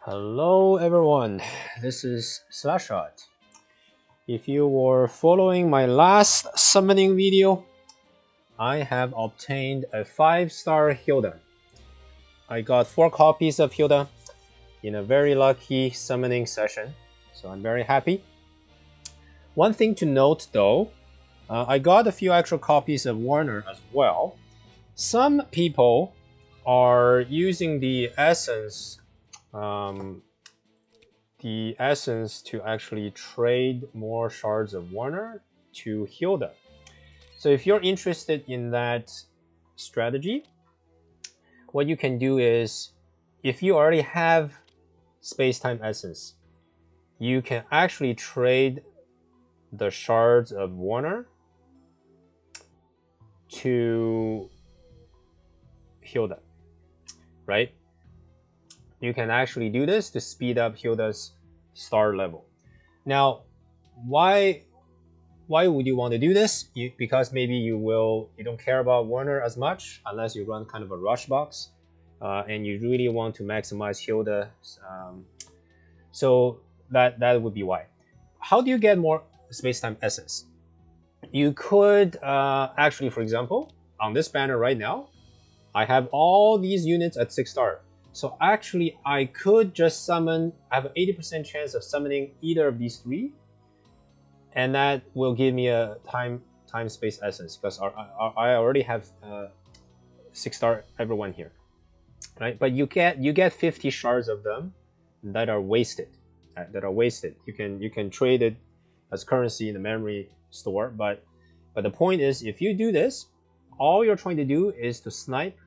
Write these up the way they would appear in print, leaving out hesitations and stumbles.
Hello everyone, this is Slashot. If you were following my last summoning video, I have obtained a 5-star Hilda. I got 4 copies of Hilda in a very lucky summoning session, so I'm very happy. One thing to note though, I got a few extra copies of Warner as well. Some people are using the Essence to actually trade more shards of Warner to Hilda. So if you're interested in that strategy, what you can do is, if you already have space-time essence, you can actually trade the shards of Warner to Hilda, right? You can actually do this to speed up Hilda's star level. Now, why would you want to do this? Because maybe you don't care about Warner as much unless you run kind of a rush box, and you really want to maximize Hilda. So that would be why. How do you get more space-time essence? You could actually, for example, on this banner right now, I have all these units at 6 star. So actually, I could just summon. I have an 80% chance of summoning either of these 3, and that will give me a time space essence because I already have 6 star everyone here, right? But you get 50 shards of them that are wasted. You can trade it as currency in the memory store, but the point is, if you do this, all you're trying to do is to snipe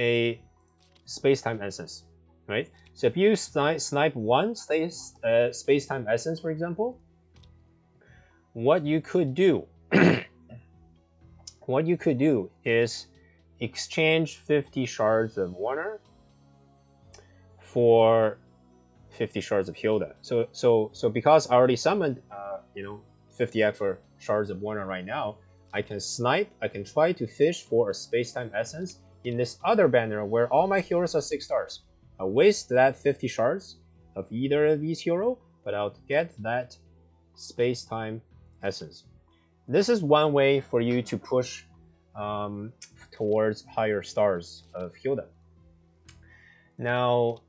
a space-time essence, right? So if you snipe one space-time essence, for example, what you could do is exchange 50 shards of Warner for 50 shards of Hilda. So because I already summoned 50 extra shards of Warner right now, I can try to fish for a space-time essence in this other banner where all my heroes are 6 stars. I'll waste that 50 shards of either of these heroes, but I'll get that space-time essence. This is one way for you to push towards higher stars of Hilda. Now,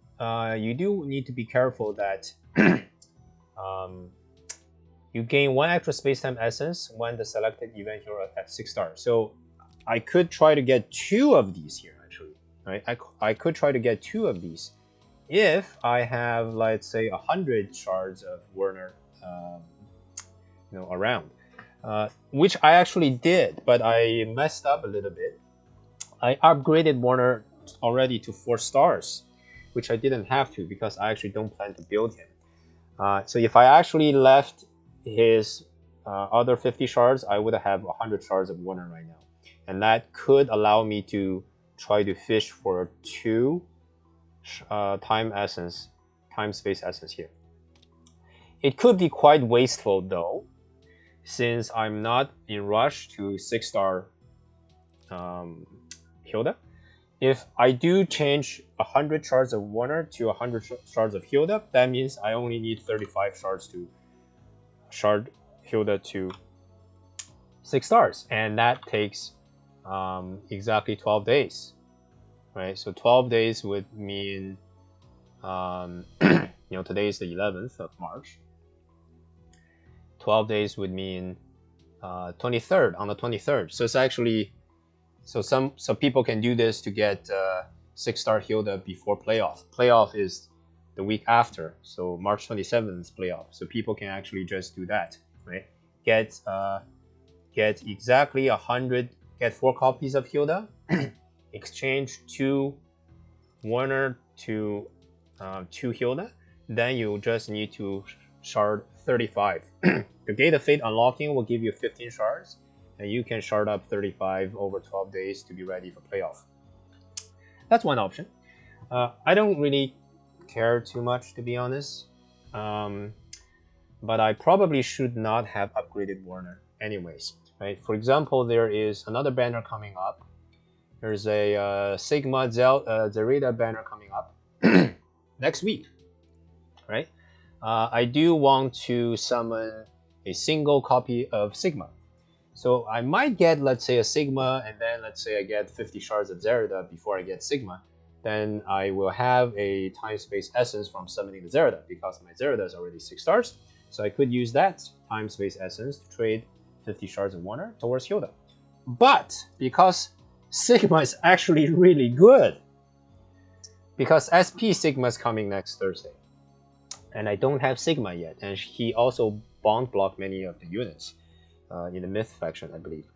you do need to be careful that you gain 1 extra space-time essence when the selected event hero at 6 stars. So I could try to get 2 of these here, actually. Right? I could try to get 2 of these if I have, let's say, 100 shards of Warner, around, which I actually did, but I messed up a little bit. I upgraded Warner already to 4 stars, which I didn't have to because I actually don't plan to build him. So if I actually left his other 50 shards, I would have 100 shards of Warner right now. And that could allow me to try to fish for 2 time space essence here. It could be quite wasteful though, since I'm not in rush to 6 star Hilda. If I do change 100 shards of Warner to 100 shards of Hilda, that means I only need 35 shards to shard Hilda to 6 stars, and that takes exactly 12 days, right? So 12 days would mean, today is the 11th of March. 12 days would mean 23rd, on the 23rd. So it's actually, some people can do this to get 6 star Hilda before playoff. Playoff is the week after, so March 27th is playoff. So people can actually just do that, right? Get exactly 100. Get 4 copies of Hilda, exchange 2 Warner to 2 Hilda, then you just need to shard 35. The Gate of Fate unlocking will give you 15 shards, and you can shard up 35 over 12 days to be ready for playoff. That's one option. I don't really care too much, to be honest, but I probably should not have upgraded Warner anyways. Right? For example, there is another banner coming up. There's a Sigma Zerida banner coming up. next week, right? I do want to summon a single copy of Sigma. So I might get, let's say, a Sigma, and then let's say I get 50 shards of Zerida before I get Sigma. Then I will have a Timespace Essence from summoning the Zerida, because my Zerida is already 6 stars. So I could use that Timespace Essence to trade 50 shards of Wonder towards Hilda. But because Sigma is actually really good, because SP Sigma is coming next Thursday, and I don't have Sigma yet, and he also bond blocked many of the units in the Myth faction, I believe.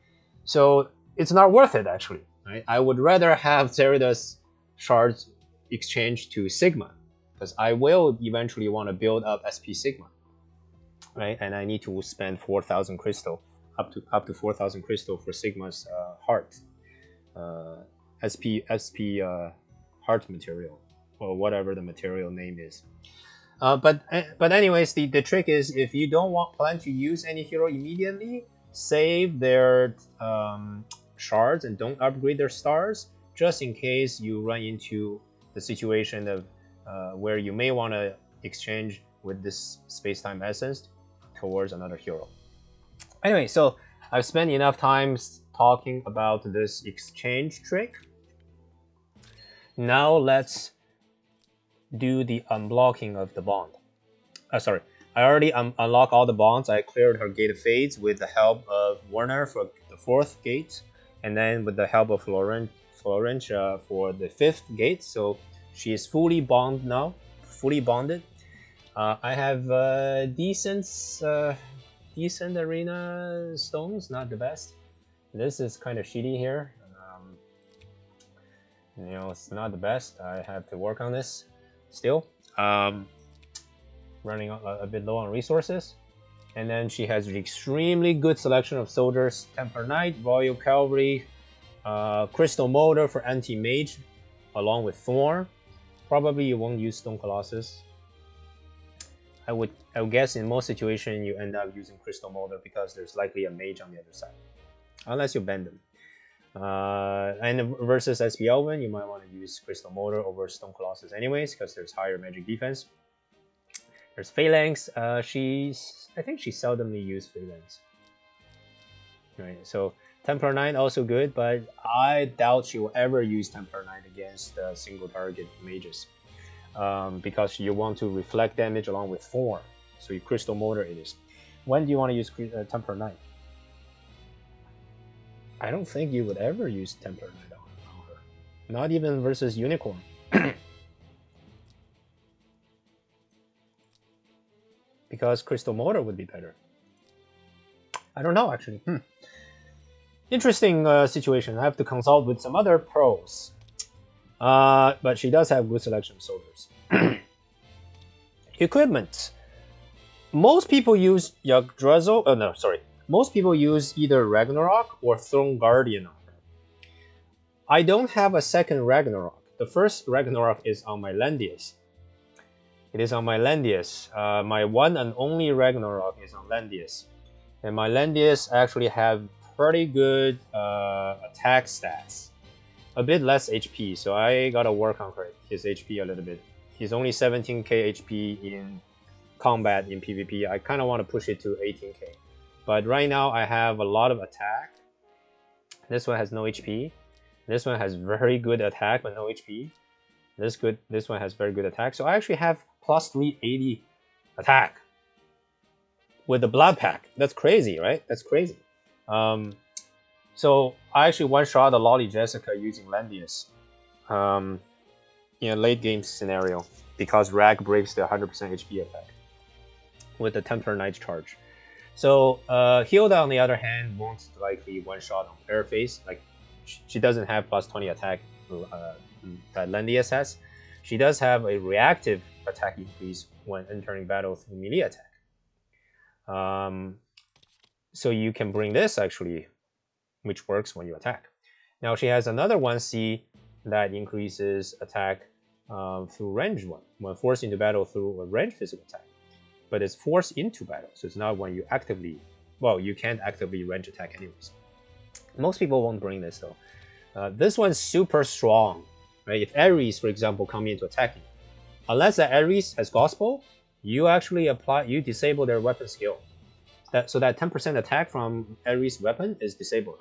So it's not worth it, actually. Right? I would rather have Zerida's shards exchanged to Sigma, because I will eventually want to build up SP Sigma, right? And I need to spend 4,000 crystal, up to 4,000 crystal for Sigma's heart, SP heart material, or whatever the material name is. But anyways, the trick is, if you don't plan to use any hero immediately, save their shards and don't upgrade their stars, just in case you run into the situation of where you may want to exchange with this space-time essence towards another hero. Anyway, so I've spent enough time talking about this exchange trick. Now let's do the unblocking of the bond. Sorry, I already unlocked all the bonds. I cleared her gate of fades with the help of Warner for the 4th gate, and then with the help of Florentia for the 5th gate. So she is fully bonded now, fully bonded. I have decent arena stones, not the best. This is kind of shitty here. You know, it's not the best. I have to work on this still. Running a bit low on resources. And then she has an extremely good selection of soldiers: Temper Knight, Royal Cavalry, Crystal Motor for anti-mage, along with Thorn. Probably you won't use Stone Colossus. I would guess in most situations you end up using Crystal Motor, because there's likely a mage on the other side, unless you bend them. And versus SP Elven, you might want to use Crystal Motor over Stone Colossus anyways, because there's higher magic defense. There's Phalanx. I think she seldomly used Phalanx. Right, so Temper Knight also good, but I doubt she will ever use Temper Knight against single target mages, because you want to reflect damage along with Thorn. So you Crystal Motor it is. When do you want to use Temper Knight? I don't think you would ever use Temper Knight on her. Not even versus Unicorn. Because Crystal Motor would be better. I don't know, actually. Interesting situation. I have to consult with some other pros. But she does have good selection of soldiers. Equipment. Most people use Yggdrasil. Oh, no, sorry. Most people use either Ragnarok or Throne Guardian. I don't have a second Ragnarok. The first Ragnarok is on my Landius. It is on my Landius. My one and only Ragnarok is on Landius. And my Landius actually have pretty good attack stats. A bit less HP, so I gotta work on his HP a little bit. He's only 17k HP in combat in PvP. I kind of want to push it to 18k. But right now I have a lot of attack. This one has no HP. This one has very good attack but no HP. This one has very good attack. So I actually have plus 380 attack with the blood pack. That's crazy, right? That's crazy. So I actually one-shot the Lolly Jessica using Landius in a late game scenario, because Rag breaks the 100% HP effect with the Temper Knight charge. So Hilda, on the other hand, won't likely one-shot on Airface. Like, she doesn't have plus 20 attack that Landius has. She does have a reactive attack increase when entering battle through melee attack. So you can bring this, actually, which works when you attack. Now she has another 1C that increases attack through range 1, when forced into battle through a range physical attack. But it's forced into battle, so it's not when you actively, well, you can't actively range attack anyways. Most people won't bring this though. This one's super strong, right? If Ares, for example, come into attacking, Unless the Ares has gospel, you actually disable their weapon skill. So that 10% attack from Ares weapon is disabled.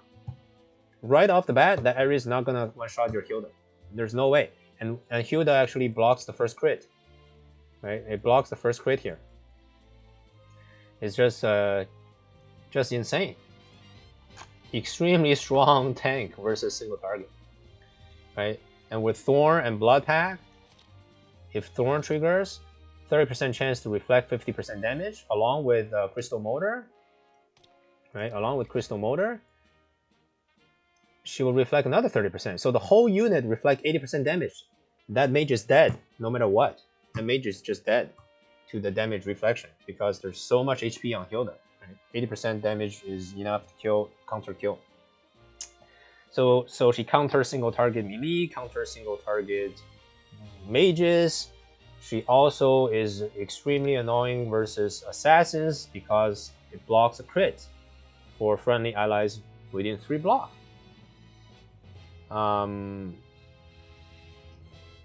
Right off the bat, the Ares is not gonna one-shot your Hilda. There's no way. And Hilda actually blocks the first crit. Right? It blocks the first crit here. It's just insane. Extremely strong tank versus single target. Right? And with Thorn and Blood Pact, if Thorn triggers, 30% chance to reflect 50% damage, along with Crystal Motor. Right? Along with Crystal Motor, she will reflect another 30%. So the whole unit reflect 80% damage. That mage is dead, no matter what. The mage is just dead to the damage reflection because there's so much HP on Hilda. Right? 80% damage is enough to counter kill. So she counters single target melee, counters single target mages. She also is extremely annoying versus assassins because it blocks a crit for friendly allies within 3 block.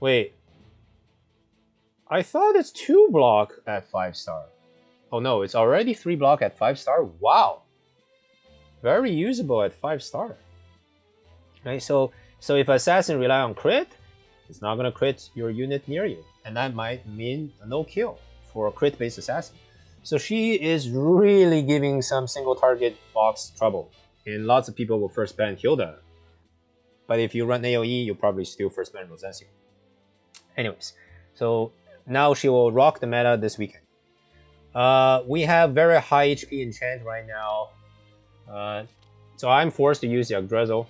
Wait. I thought it's 2 block at 5-star. Oh no, it's already 3 block at 5-star. Wow. Very usable at 5-star. Right, so if assassin rely on crit, it's not gonna crit your unit near you. And that might mean a no kill for a crit based assassin. So she is really giving some single target box trouble. And lots of people will first ban Hilda. But if you run AoE, you'll probably still first ban Rosencio. Anyways, so now she will rock the meta this weekend. We have very high HP enchant right now. So I'm forced to use Yggdrasil.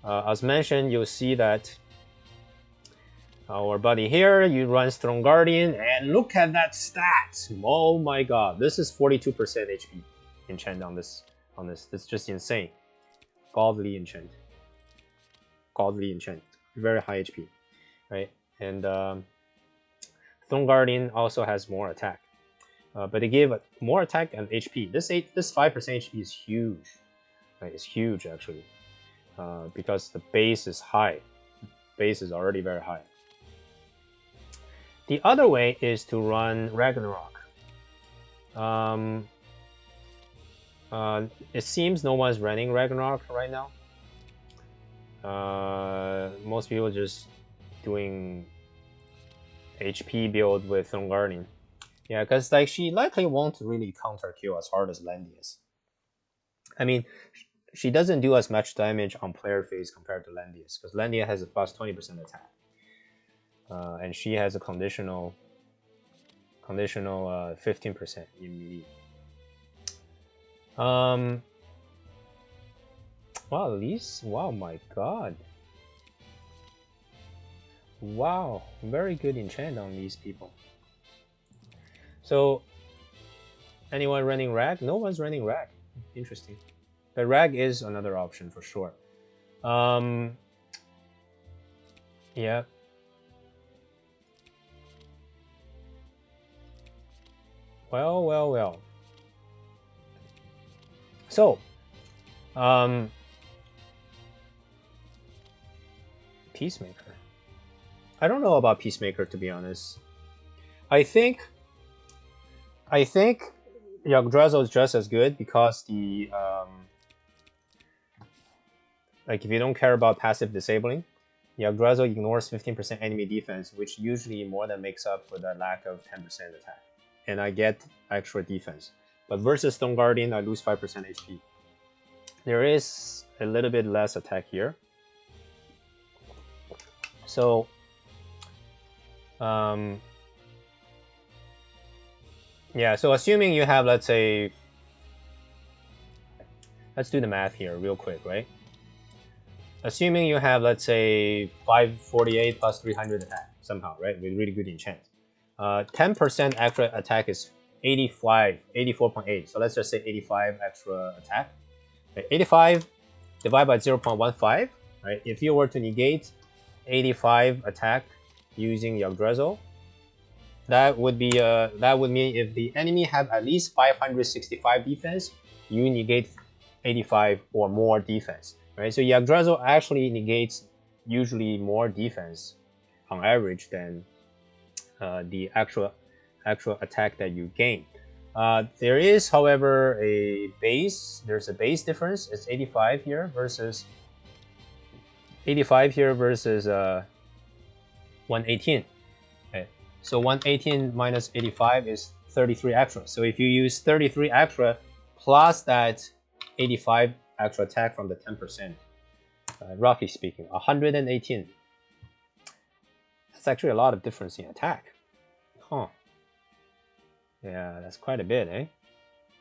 As mentioned, you'll see that our buddy here, you runs Throne Guardian, and look at that stat! Oh my god, this is 42% HP enchant on this. It's just insane. Godly enchant. Godly enchant. Very high HP. Right? And Throne Guardian also has more attack. But they give more attack and HP. This 5% HP is huge. Right? It's huge actually. Because the base is high. Base is already very high. The other way is to run Ragnarok. It seems no one's running Ragnarok right now. Most people just doing HP build with Throne Guardian. Yeah, because like she likely won't really counter kill as hard as Landius. I mean, she doesn't do as much damage on player phase compared to Landius, because Landius has a plus 20% attack. And she has a conditional 15% in melee. Wow, Elise, wow, my god. Wow, very good enchant on these people. So, anyone running Rag? No one's running Rag. Interesting. But Rag is another option for sure. Yeah. Well. So, Peacemaker. I don't know about Peacemaker, to be honest. I think Yggdrasil is just as good because the like if you don't care about passive disabling, Yggdrasil ignores 15% enemy defense, which usually more than makes up for the lack of 10% attack. And I get extra defense. But versus Throne Guardian, I lose 5% HP. There is a little bit less attack here. So, yeah, so assuming you have, let's say, let's do the math here real quick, right? Assuming you have, let's say, 548 plus 300 attack somehow, right? With really good enchant. 10% extra attack is 84.8. So let's just say 85 extra attack. Okay, 85 divided by 0.15, right? If you were to negate 85 attack using Yggdrasil, that would mean if the enemy have at least 565 defense, you negate 85 or more defense, right? So Yggdrasil actually negates usually more defense on average than the actual attack that you gain. There is, however, a base. There's a base difference. It's 85 here versus 118. Okay, so 118 minus 85 is 33 extra. So if you use 33 extra plus that 85 extra attack from the 10%, roughly speaking, 118. That's actually a lot of difference in attack. Huh. Yeah, that's quite a bit, eh?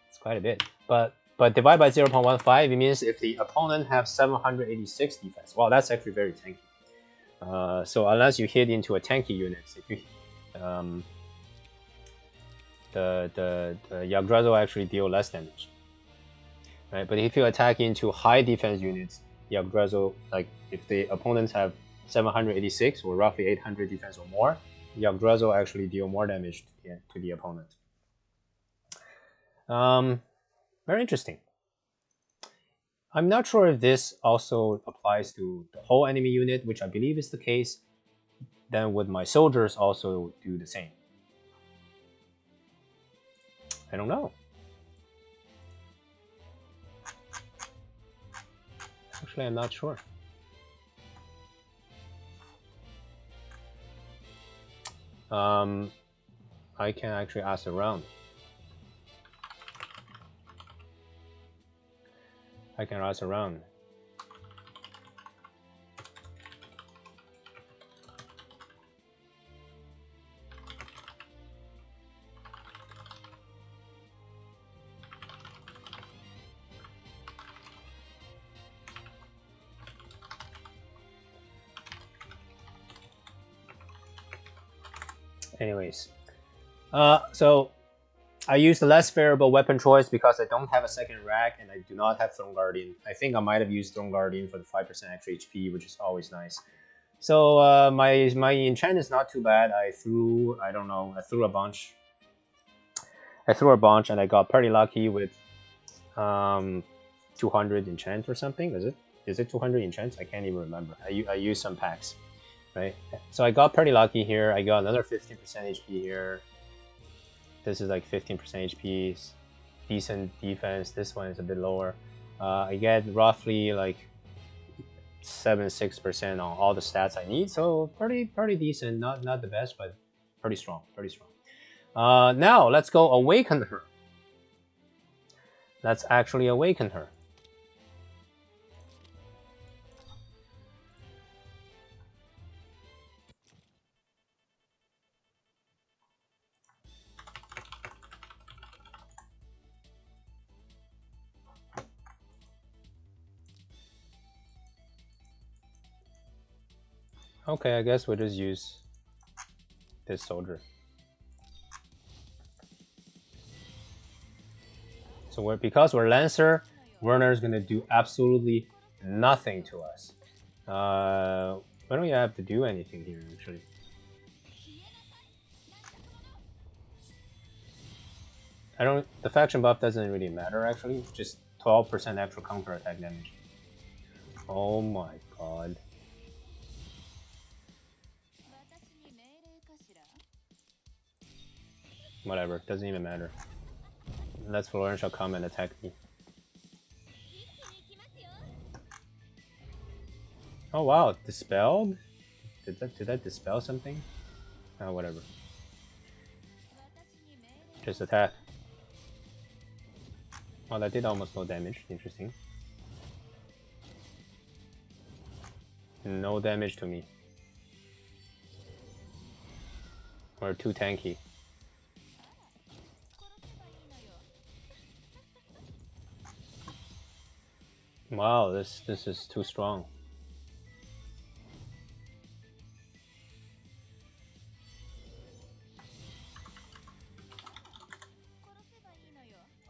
It's quite a bit. But divide by 0.15, it means if the opponent have 786 defense. Wow, that's actually very tanky. So unless you hit into a tanky units, if you the Yggdrasil actually deal less damage, right? But if you attack into high defense units, Yggdrasil, like if the opponents have 786 or roughly 800 defense or more, Yggdrasil actually deal more damage to the opponent. Very interesting. I'm not sure if this also applies to the whole enemy unit, which I believe is the case. Then would my soldiers also do the same? I don't know. Actually, I'm not sure. I can actually ask around. I can ask around. Anyways, so I use the less favorable weapon choice because I don't have a second rack and I do not have Throne Guardian. I think I might have used Throne Guardian for the 5% extra HP, which is always nice. So my enchant is not too bad. I threw a bunch. I threw a bunch and I got pretty lucky with 200 enchant or something. Is it 200 enchants? I can't even remember. I used some packs, right? So I got pretty lucky here. I got another 15% HP here. This is like 15% HP, decent defense. This one is a bit lower. I get roughly like 6% on all the stats I need, so pretty decent. Not the best, but pretty strong. Now let's go awaken her. Let's actually awaken her. Okay, I guess we'll just use this soldier. So because we're Lancer, Werner is gonna do absolutely nothing to us. We don't have to do anything here actually. The faction buff doesn't really matter actually. Just 12% extra counter attack damage. Oh my god. Whatever, doesn't even matter. Let's Florence shall come and attack me. Oh wow, dispelled? Did that dispel something? Oh, whatever. Just attack. Oh, that did almost no damage. Interesting. No damage to me. We're too tanky. Wow, this is too strong.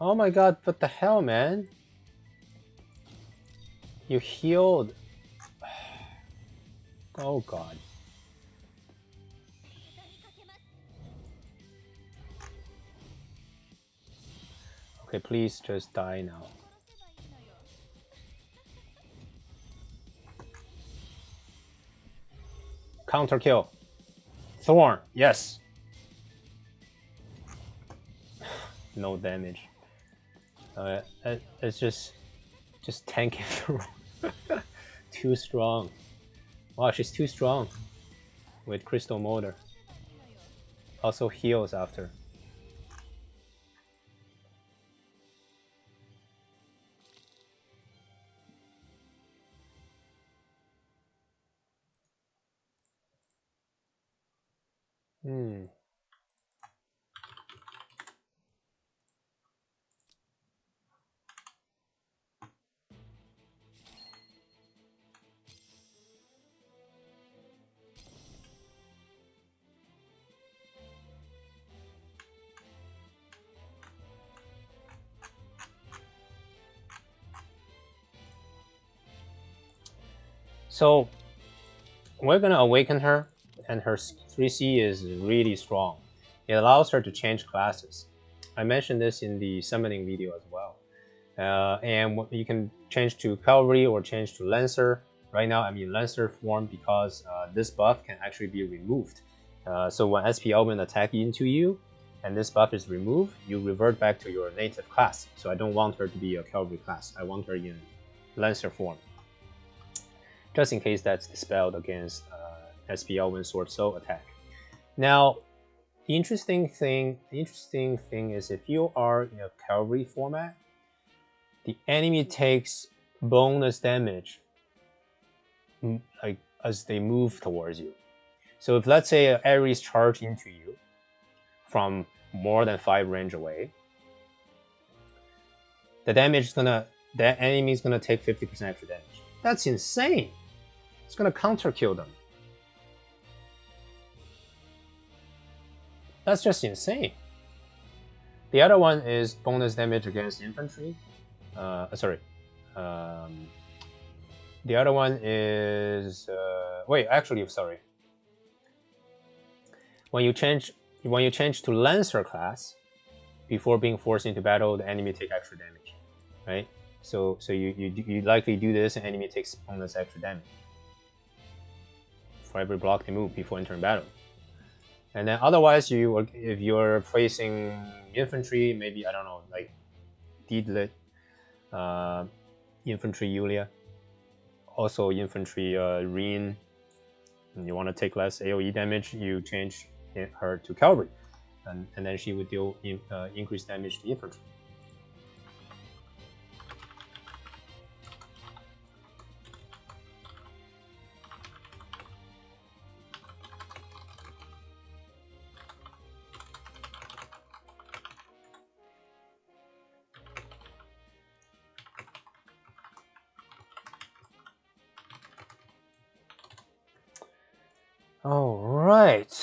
Oh my god, what the hell, man? You healed. Oh god. Okay, please just die now. Counter kill. Thorn, yes. no damage. It's just tanking through. Too strong. Wow, she's too strong with Crystal Motor. Also heals after. So we're gonna awaken her, and her 3C is really strong. It allows her to change classes. I mentioned this in the summoning video as well. And you can change to Cavalry or change to Lancer. Right now I'm in Lancer form because this buff can actually be removed. So when SP Element attack into you, and this buff is removed, you revert back to your native class. So I don't want her to be a Cavalry class. I want her in Lancer form, just in case that's dispelled against SP Element Sword Soul attack. Now, the interesting thing is if you are in a Cavalry format, the enemy takes bonus damage like as they move towards you. So if let's say Ares charge into you from more than 5 range away, the enemy is gonna take 50% extra damage. That's insane. It's gonna counter kill them. That's just insane. The other one is bonus damage against infantry. The other one is sorry. When you change to Lancer class, before being forced into battle, the enemy take extra damage, right? So you likely do this, and enemy takes bonus extra damage for every block they move before entering battle. And then otherwise, if you're facing infantry, maybe I don't know, like Deedlit, infantry Yulia, also infantry Reen, and you want to take less AoE damage, you change her to Cavalry, and then she would deal increased damage to infantry. All right.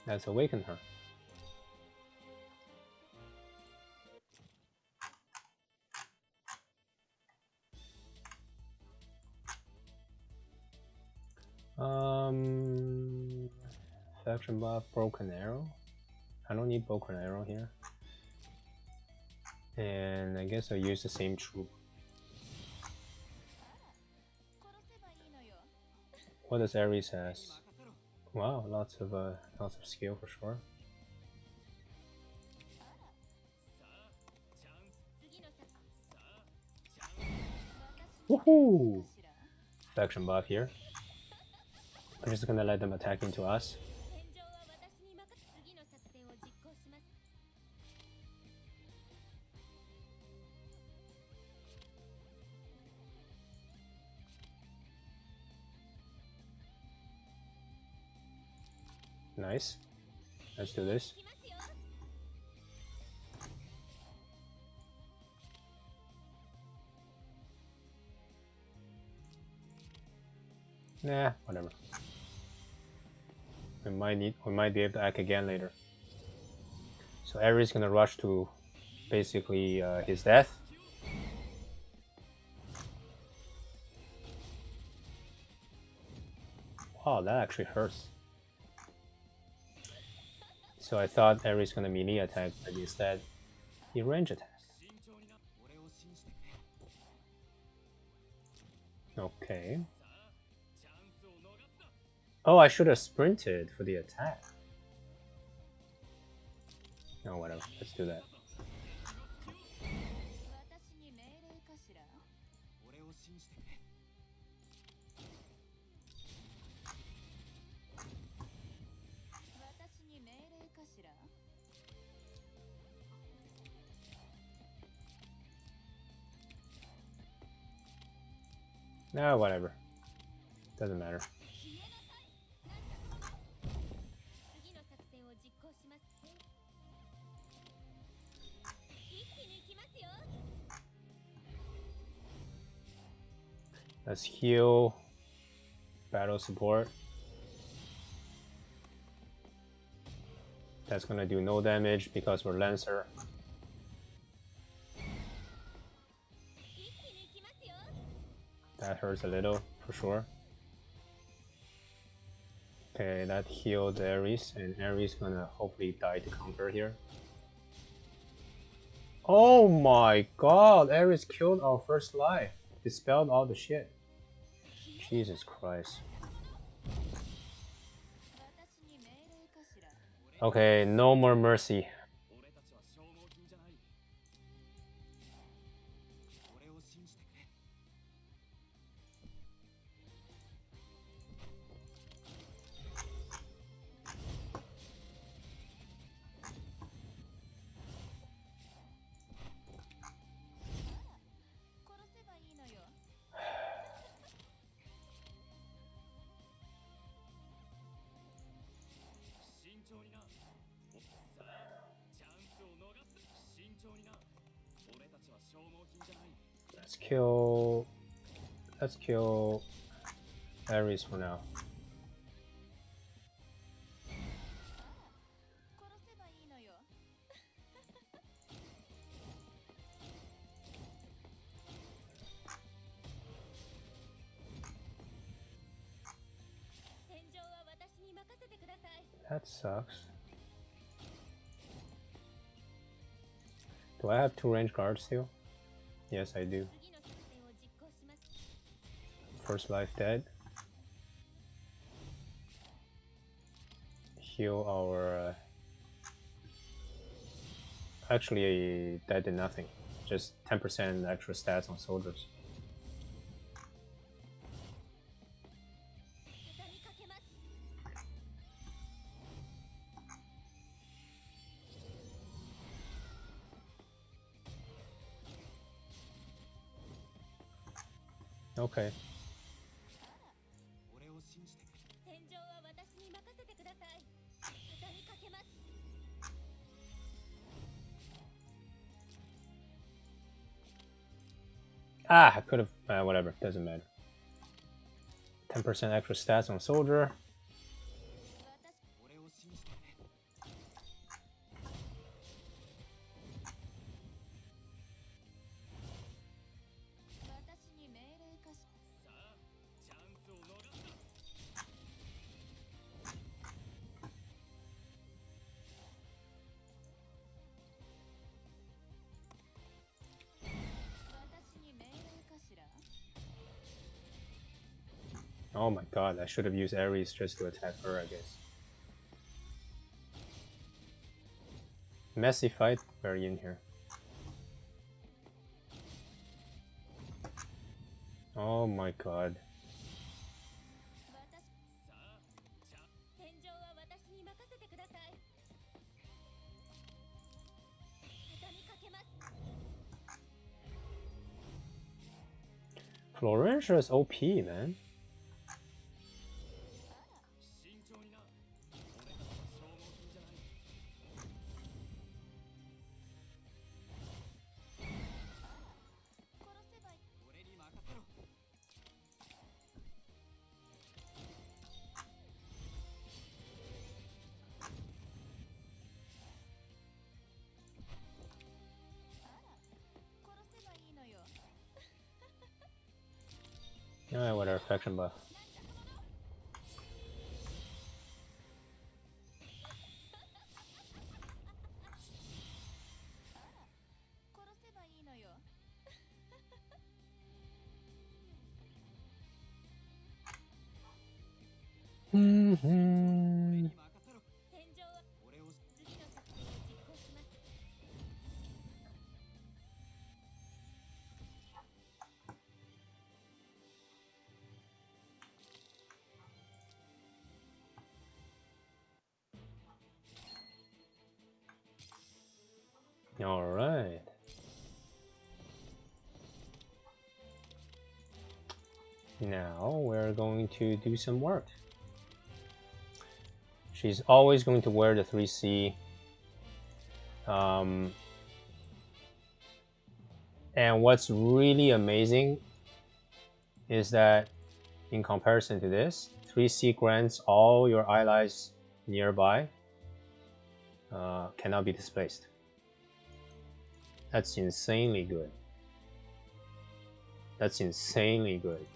Let's awaken her. Faction buff, broken arrow. I don't need broken arrow here. And I guess I'll use the same troop. What does Ares has? Wow, lots of skill for sure. Woohoo! Faction buff here. I'm just gonna let them attack into us. Nice. Let's do this. Nah, whatever. We might be able to act again later. So Ares is gonna rush to basically his death. Wow, that actually hurts. So I thought Ares is gonna melee attack, but instead he range attack. Okay. Oh, I should have sprinted for the attack. No, whatever. Let's do that. No, whatever. Doesn't matter. Let's heal. Battle support. That's gonna do no damage because we're Lancer. That hurts a little, for sure. Okay, that healed Ares, and Ares gonna hopefully die to counter here. Oh my god, Ares killed our first life. Dispelled all the shit. Jesus Christ. Okay, no more mercy. Let's kill Ares for now. That sucks. Do I have 2 range guards still? Yes, I do. First life dead. Heal our... Actually, that did nothing. Just 10% extra stats on soldiers. Okay. Ah, I could have... whatever, doesn't matter. 10% extra stats on soldier. Oh my god, I should have used Ares just to attack her, I guess. Messy fight, very in here. Oh my god. Florentia is OP, man. Yeah, whatever, faction buff. All right. Now we're going to do some work. She's always going to wear the 3C. And what's really amazing is that in comparison to this, 3C grants all your allies nearby cannot be displaced. That's insanely good. That's insanely good.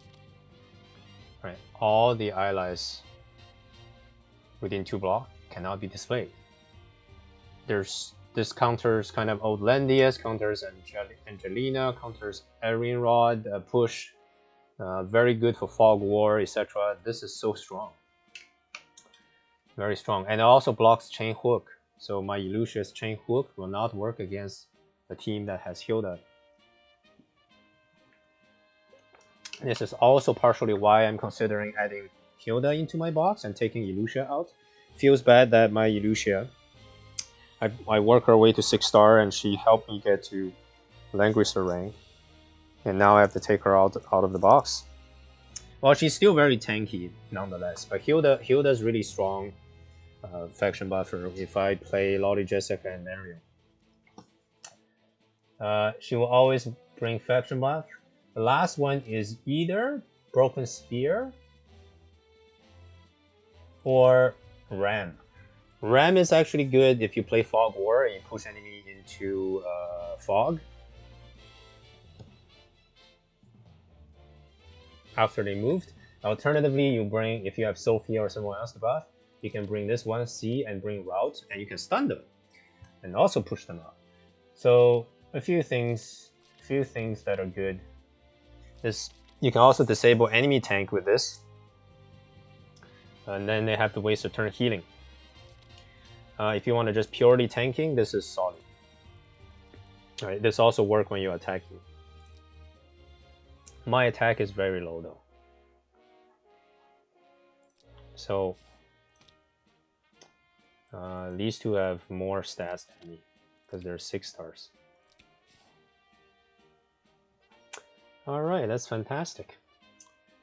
Right, all the allies within 2 blocks cannot be displayed. This counters kind of old Landius, counters Angelina, counters Erin Rod, push, very good for Fog War, etc. This is so strong. Very strong. And it also blocks Chain Hook. So my Illusia's Chain Hook will not work against a team that has Hilda. This is also partially why I'm considering adding Hilda into my box and taking Illusia out. Feels bad that my Illusia, I work her way to 6-star and she helped me get to Langrisser rank. And now I have to take her out of the box. Well, she's still very tanky nonetheless, but Hilda's really strong faction buffer if I play Lolly, Jessica, and Mario. She will always bring faction buff. The last one is either Broken Spear or Ram. Ram is actually good if you play Fog War and you push enemy into Fog. After they moved. Alternatively, you bring, if you have Sophia or someone else to buff, you can bring this one C and bring Route, and you can stun them and also push them out. So a few things that are good. This, you can also disable enemy tank with this, and then they have to waste a turn healing. If you want to just purely tanking, this is solid. All right, this also works when you're attacking. My attack is very low though, so these two have more stats than me because they're 6 stars. All right, that's fantastic.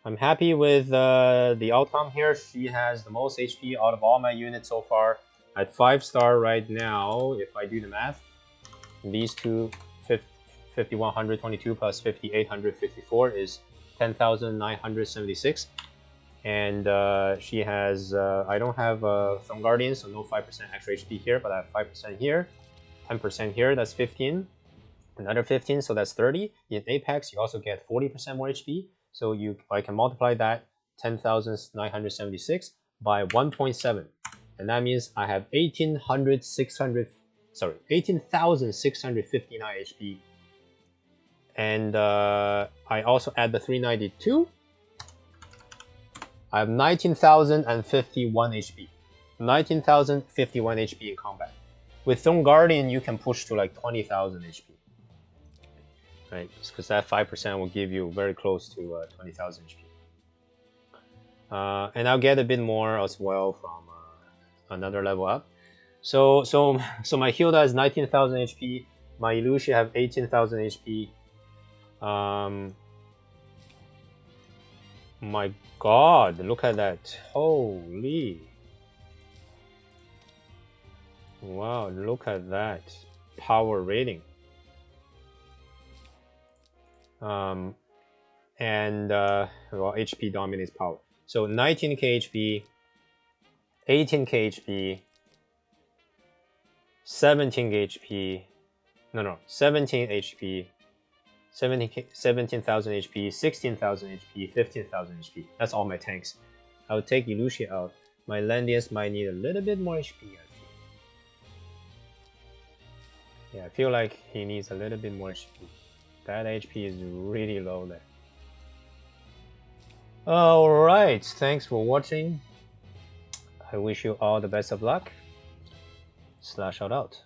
I'm happy with the outcome here. She has the most HP out of all my units so far. At 5-star right now, if I do the math, these two, 5122 plus 5854 is 10,976. And she has, I don't have Throne Guardian, so no 5% extra HP here, but I have 5% here, 10% here, that's 15. Another 15, so that's 30. In Apex, you also get 40% more HP. So I can multiply that 10,976 by 1.7. And that means I have 18,659 HP. And I also add the 392. I have 19,051 HP. 19,051 HP in combat. With Throne Guardian, you can push to like 20,000 HP. Right, because that 5% will give you very close to 20,000 HP. And I'll get a bit more as well from another level up. So my Hilda is 19,000 HP. My Illusia have 18,000 HP. My God, look at that! Holy! Wow, look at that power rating. Well, HP dominates power. So 19k HP, 18k HP, 17k HP, 17 HP, 17,000 HP, 16,000 HP, 15,000 HP. That's all my tanks. I would take Illusia out. My Landius might need a little bit more HP, I feel. Yeah, I feel like he needs a little bit more HP. That HP is really low there. Alright, thanks for watching. I wish you all the best of luck. /out out.